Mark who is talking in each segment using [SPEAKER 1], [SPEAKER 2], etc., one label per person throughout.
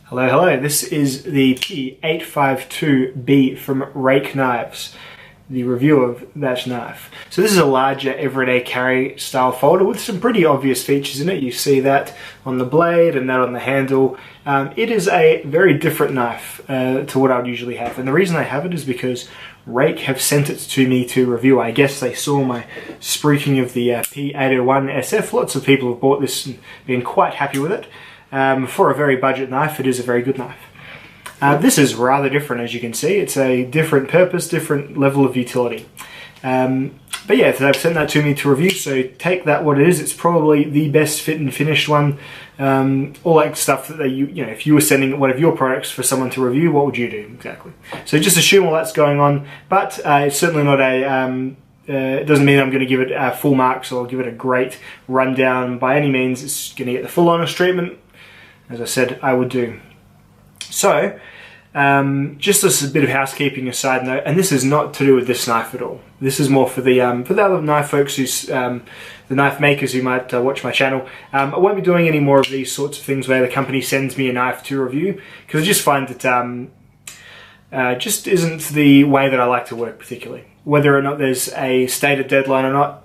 [SPEAKER 1] Hello, hello. This is the P852-B from Ruike Knives, the review of that knife. So this is a larger everyday carry style folder with some pretty obvious features in it. You see that on the blade and that on the handle. It is a very different knife to what I would usually have, and the reason I have it is because Ruike have sent it to me to review. I guess they saw my spruiking of the P801 SF. Lots of people have bought this and been quite happy with it. For a very budget knife, it is a very good knife. This is rather different, as you can see. It's a different purpose, different level of utility. But yeah, they've sent that to me to review, so take that what it is. It's probably the best fit and finished one. All that stuff that you know, if you were sending one of your products for someone to review, what would you do exactly? So just assume all that's going on, but it's certainly not a it doesn't mean I'm going to give it full marks or give it a great rundown by any means. It's going to get the full honest treatment, as I said I would do. So, just as a bit of housekeeping aside note, and this is not to do with this knife at all. This is more for the other knife folks, who's the knife makers who might watch my channel. I won't be doing any more of these sorts of things where the company sends me a knife to review, because I just find that just isn't the way that I like to work particularly. Whether or not there's a stated deadline or not,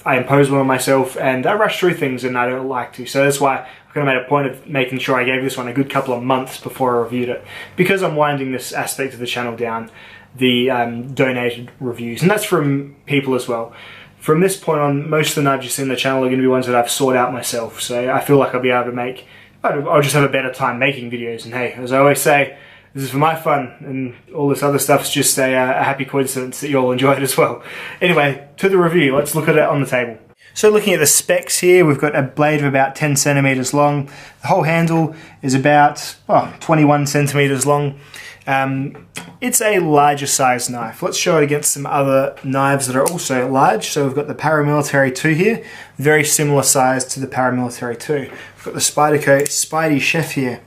[SPEAKER 1] I impose one on myself and I rush through things and I don't like to. So that's why I've kind of made a point of making sure I gave this one a good couple of months before I reviewed it. Because I'm winding this aspect of the channel down, the donated reviews. And that's from people as well. From this point on, most of the knives you see on the channel are going to be ones that I've sought out myself. So I feel like I'll be able to I'll just have a better time making videos. And hey, as I always say, this is for my fun, and all this other stuff's just a happy coincidence that you all enjoy it as well. Anyway, to the review, let's look at it on the table. So looking at the specs here, we've got a blade of about 10 centimeters long. The whole handle is about 21 centimeters long. It's a larger size knife. Let's show it against some other knives that are also large. So we've got the Paramilitary 2 here, very similar size to the Paramilitary 2. We've got the Spyderco Spidey Chef here.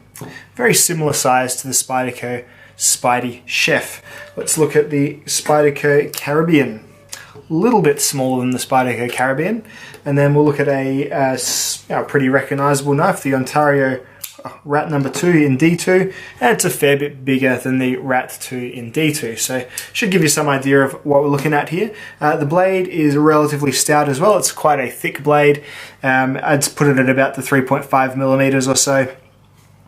[SPEAKER 1] Very similar size to the Spyderco Spidey Chef. Let's look at the Spyderco Caribbean. A little bit smaller than the Spyderco Caribbean. And then we'll look at a pretty recognizable knife, the Ontario Rat number 2 in D2. And it's a fair bit bigger than the Rat 2 in D2. So should give you some idea of what we're looking at here. The blade is relatively stout as well. It's quite a thick blade. I'd put it at about the 3.5 millimeters or so.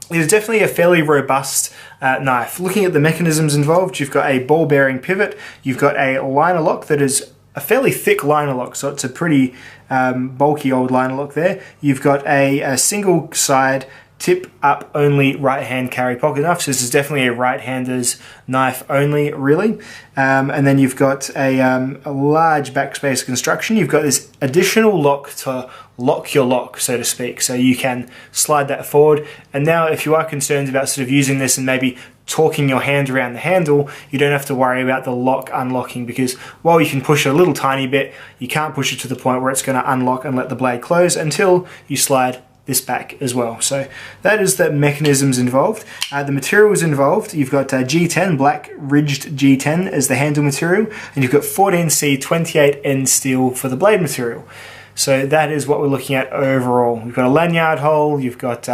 [SPEAKER 1] It is definitely a fairly robust knife. Looking at the mechanisms involved, you've got a ball bearing pivot, you've got a liner lock that is a fairly thick liner lock, so it's a pretty bulky old liner lock there. You've got a single side tip up only right hand carry pocket knife, so this is definitely a right hander's knife only really. And then you've got a large backspace construction. You've got this additional lock to lock your lock, so to speak, so you can slide that forward. And now if you are concerned about sort of using this and maybe torquing your hand around the handle, you don't have to worry about the lock unlocking, because while you can push it a little tiny bit, you can't push it to the point where it's going to unlock and let the blade close until you slide this back as well. So that is the mechanisms involved. The materials involved, you've got G10, black ridged G10 as the handle material, and you've got 14C 28N steel for the blade material. So that is what we're looking at overall. You've got a lanyard hole, you've got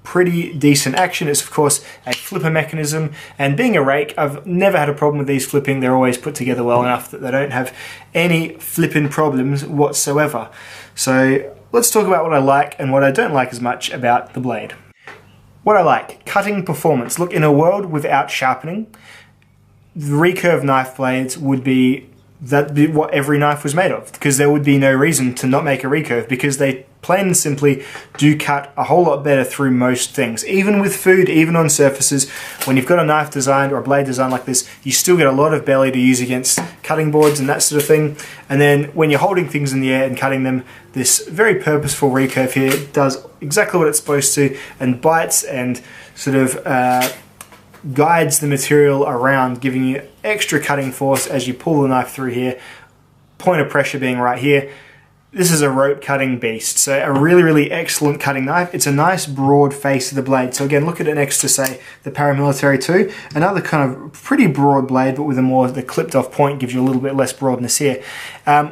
[SPEAKER 1] pretty decent action. It's of course a flipper mechanism, and being a Ruike, I've never had a problem with these flipping. They're always put together well enough that they don't have any flipping problems whatsoever. So let's talk about what I like and what I don't like as much about the blade. What I like, cutting performance. Look, in a world without sharpening, the recurve knife blades would be what every knife was made of, because there would be no reason to not make a recurve, because they plain and simply do cut a whole lot better through most things. Even with food, even on surfaces, when you've got a knife designed or a blade designed like this, you still get a lot of belly to use against cutting boards and that sort of thing. And then when you're holding things in the air and cutting them, this very purposeful recurve here does exactly what it's supposed to, and bites and sort of guides the material around, giving you extra cutting force as you pull the knife through here. Point of pressure being right here. this is a rope cutting beast, so a really, really excellent cutting knife. It's a nice broad face of the blade. So again, look at it next to, say, the Paramilitary 2. Another kind of pretty broad blade, but with the clipped off point gives you a little bit less broadness here.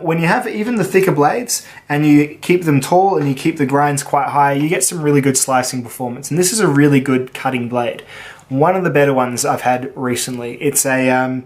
[SPEAKER 1] When you have even the thicker blades and you keep them tall and you keep the grinds quite high, you get some really good slicing performance. And this is a really good cutting blade. One of the better ones I've had recently. It's a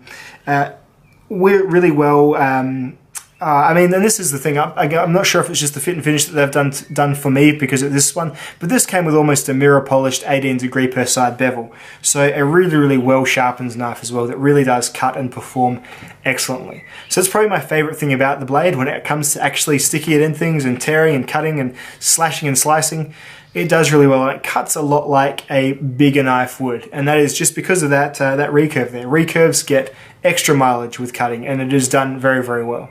[SPEAKER 1] really well... I mean, and this is the thing, I'm not sure if it's just the fit and finish that they've done for me because of this one, but this came with almost a mirror polished 18° per side bevel. So a really, really well sharpened knife as well that really does cut and perform excellently. So that's probably my favorite thing about the blade when it comes to actually sticking it in things and tearing and cutting and slashing and slicing. It does really well, and it cuts a lot like a bigger knife would, and that is just because of that recurve there. Recurves get extra mileage with cutting, and it is done very, very well.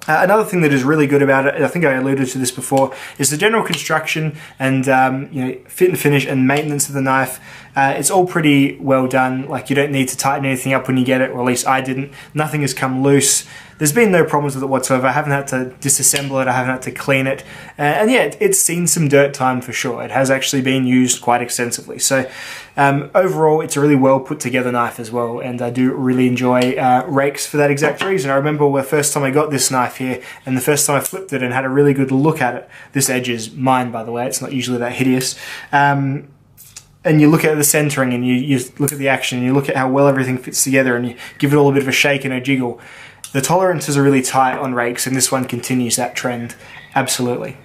[SPEAKER 1] Another thing that is really good about it, I think I alluded to this before, is the general construction and fit and finish and maintenance of the knife. It's all pretty well done. Like, you don't need to tighten anything up when you get it, or at least I didn't. Nothing has come loose. There's been no problems with it whatsoever. I haven't had to disassemble it. I haven't had to clean it. And yeah, it's seen some dirt time for sure. It has actually been used quite extensively. So overall, it's a really well put together knife as well. And I do really enjoy rakes for that exact reason. I remember the first time I got this knife here and the first time I flipped it and had a really good look at it. This edge is mine, by the way. It's not usually that hideous. And you look at the centering and you look at the action and you look at how well everything fits together and you give it all a bit of a shake and a jiggle. The tolerances are really tight on rakes, and this one continues that trend, absolutely.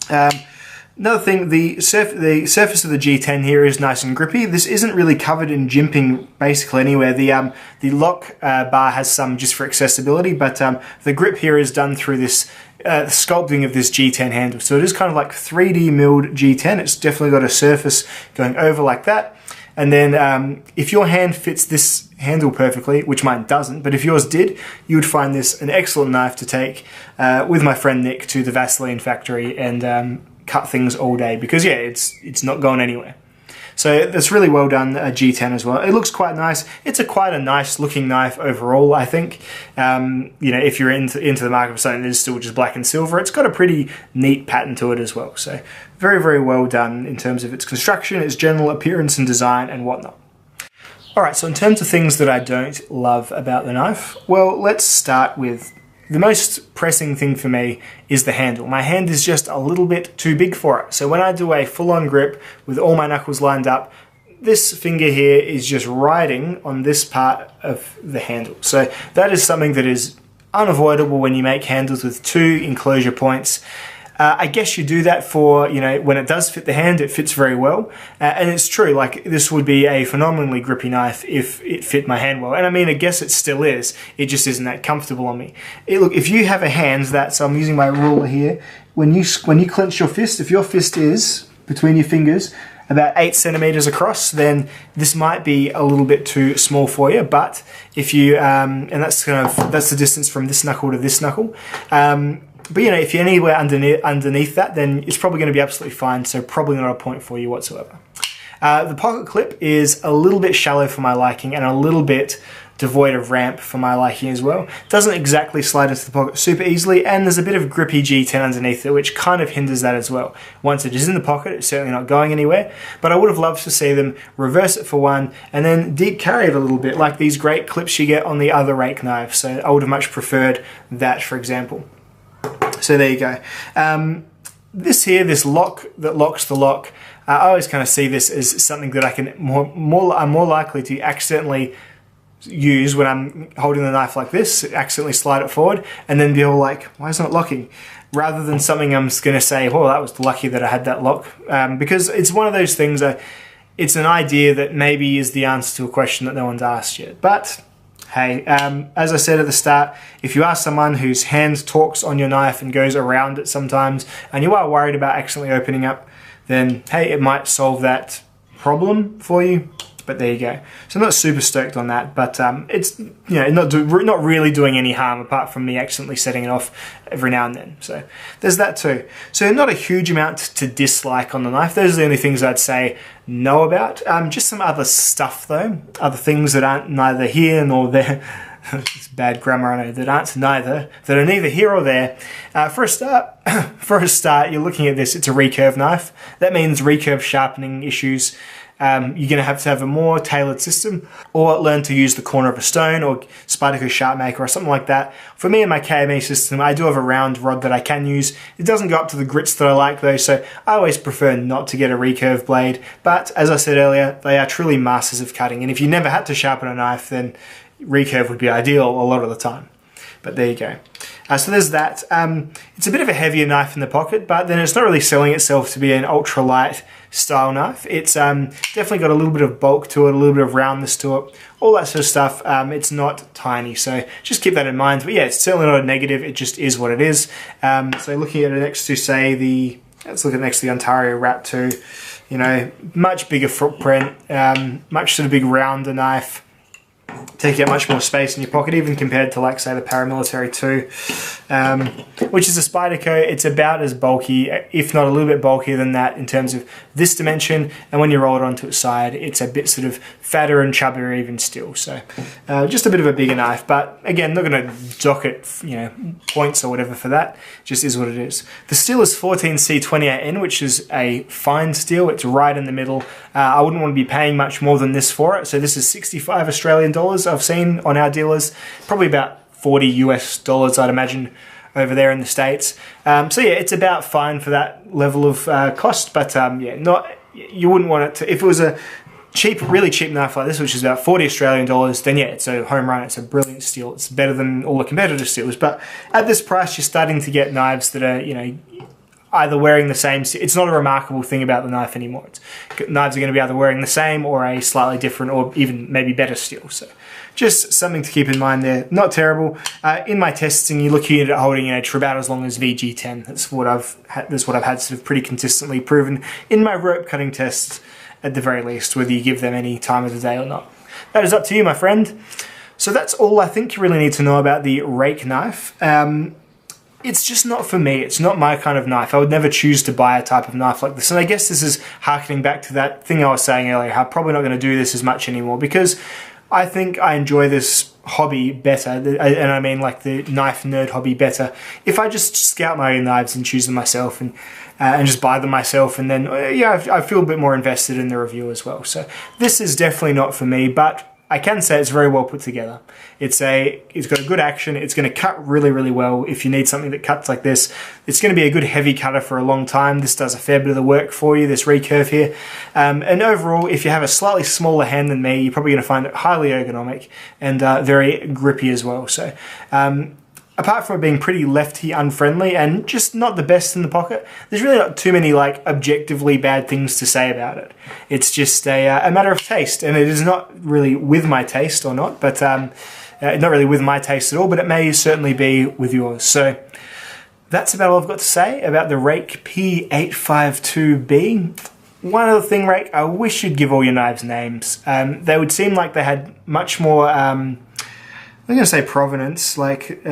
[SPEAKER 1] Another thing, the surface of the G10 here is nice and grippy. This isn't really covered in jimping basically anywhere. The lock bar has some just for accessibility, but the grip here is done through this sculpting of this G10 handle. So it is kind of like 3D milled G10. It's definitely got a surface going over like that. And then if your hand fits this handle perfectly, which mine doesn't, but if yours did, you would find this an excellent knife to take with my friend Nick to the Vaseline factory and cut things all day, because yeah, it's not going anywhere. So that's really well done, G10 as well. It looks quite nice. It's quite a nice looking knife overall, I think. If you're into the market for something that is still just black and silver, it's got a pretty neat pattern to it as well. So very, very well done in terms of its construction, its general appearance and design and whatnot. Alright, so in terms of things that I don't love about the knife, well, let's start with the most pressing thing for me is the handle. My hand is just a little bit too big for it. So when I do a full-on grip with all my knuckles lined up, this finger here is just riding on this part of the handle. So that is something that is unavoidable when you make handles with two enclosure points. I guess you do that for, when it does fit the hand, it fits very well. And it's true, like, this would be a phenomenally grippy knife if it fit my hand well. And I mean, I guess it still is. It just isn't that comfortable on me. Look, if you have a hand so I'm using my ruler here, when you clench your fist, if your fist is between your fingers about 8 centimeters across, then this might be a little bit too small for you. But if you, and that's the distance from this knuckle to this knuckle. But if you're anywhere underneath that, then it's probably going to be absolutely fine, so probably not a point for you whatsoever. The pocket clip is a little bit shallow for my liking and a little bit devoid of ramp for my liking as well. It doesn't exactly slide into the pocket super easily, and there's a bit of grippy G10 underneath it, which kind of hinders that as well. Once it is in the pocket, it's certainly not going anywhere, but I would have loved to see them reverse it for one and then deep carry it a little bit, like these great clips you get on the other rake knives. So I would have much preferred that, for example. So there you go. This lock that locks the lock, I always kind of see this as something that I can I'm more likely to accidentally use when I'm holding the knife like this, accidentally slide it forward, and then be all like, why isn't it locking? Rather than something I'm just going to say, well, that was lucky that I had that lock. Because it's one of those things, it's an idea that maybe is the answer to a question that no one's asked yet. But hey, as I said at the start, if you are someone whose hand talks on your knife and goes around it sometimes, and you are worried about accidentally opening up, then hey, it might solve that problem for you. But there you go. So I'm not super stoked on that, but it's not really doing any harm apart from me accidentally setting it off every now and then. So there's that too. So not a huge amount to dislike on the knife. Those are the only things I'd say no about. Just some other stuff though, other things that aren't neither here nor there. It's bad grammar, I know, that are neither here or there. For a start, you're looking at this, it's a recurve knife. That means recurve sharpening issues. You're going to have a more tailored system, or learn to use the corner of a stone or Spyderco Sharp Maker or something like that. For me and my KME system, I do have a round rod that I can use. It doesn't go up to the grits that I like though, so I always prefer not to get a recurve blade. But as I said earlier, they are truly masters of cutting, and if you never had to sharpen a knife, then recurve would be ideal a lot of the time. But there you go. So there's that. It's a bit of a heavier knife in the pocket, but then it's not really selling itself to be an ultralight style knife. It's definitely got a little bit of bulk to it, a little bit of roundness to it, all that sort of stuff. It's not tiny, so just keep that in mind. But yeah, it's certainly not a negative, it just is what it is. So looking at it next to, say, let's look at next to the Ontario Rat 2, you know, much bigger footprint, much sort of big rounder knife. Taking up much more space in your pocket, even compared to, like, say, the Paramilitary 2, which is a Spyderco. It's about as bulky, if not a little bit bulkier than that in terms of this dimension, and when you roll it onto its side, it's a bit sort of fatter and chubbier even still. So just a bit of a bigger knife, but again, not going to dock it, you know, points or whatever for that. Just is what it is. The steel is 14C28N, which is a fine steel. It's right in the middle. I wouldn't want to be paying much more than this for it. So this is 65 Australian dollars I've seen on our dealers, probably about 40 US dollars I'd imagine over there in the States. So yeah, it's about fine for that level of cost, but yeah, you wouldn't want it to, if it was a really cheap knife like this, which is about 40 Australian dollars, then yeah, it's a home run, it's a brilliant steel, it's better than all the competitor steels. But at this price, you're starting to get knives that are, you know, either wearing the same, it's not a remarkable thing about the knife anymore. Knives are going to be either wearing the same or a slightly different or even maybe better steel. So just something to keep in mind there. Not terrible. In my testing, you're looking at it holding, you know, for about as long as VG10. That's what I've had sort of pretty consistently proven in my rope cutting tests at the very least, whether you give them any time of the day or not. That is up to you, my friend. So that's all I think you really need to know about the rake knife. It's just not for me. It's not my kind of knife. I would never choose to buy a type of knife like this. And I guess this is harkening back to that thing I was saying earlier, how I'm probably not going to do this as much anymore, because I think I enjoy this hobby better, and I mean like the knife nerd hobby better, if I just scout my own knives and choose them myself and just buy them myself, and then yeah, I feel a bit more invested in the review as well. So this is definitely not for me, but I can say it's very well put together. It's got a good action. It's going to cut really, really well. If you need something that cuts like this, it's going to be a good heavy cutter for a long time. This does a fair bit of the work for you, this recurve here. And overall, if you have a slightly smaller hand than me, you're probably going to find it highly ergonomic and very grippy as well. So apart from it being pretty lefty unfriendly and just not the best in the pocket, there's really not too many like objectively bad things to say about it. It's just a matter of taste, and it is not really with my taste or not, but not really with my taste at all, but it may certainly be with yours. So that's about all I've got to say about the Ruike P852-B. One other thing, Ruike, I wish you'd give all your knives names. They would seem like they had much more I'm going to say provenance, like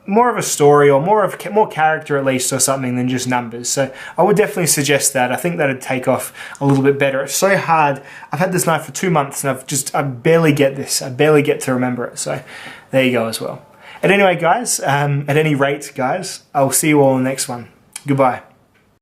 [SPEAKER 1] more of a story or more character at least, or something than just numbers. So I would definitely suggest that. I think that'd take off a little bit better. It's so hard. I've had this knife for 2 months and I barely get this. I barely get to remember it. So there you go as well. At any rate, guys, I'll see you all in the next one. Goodbye.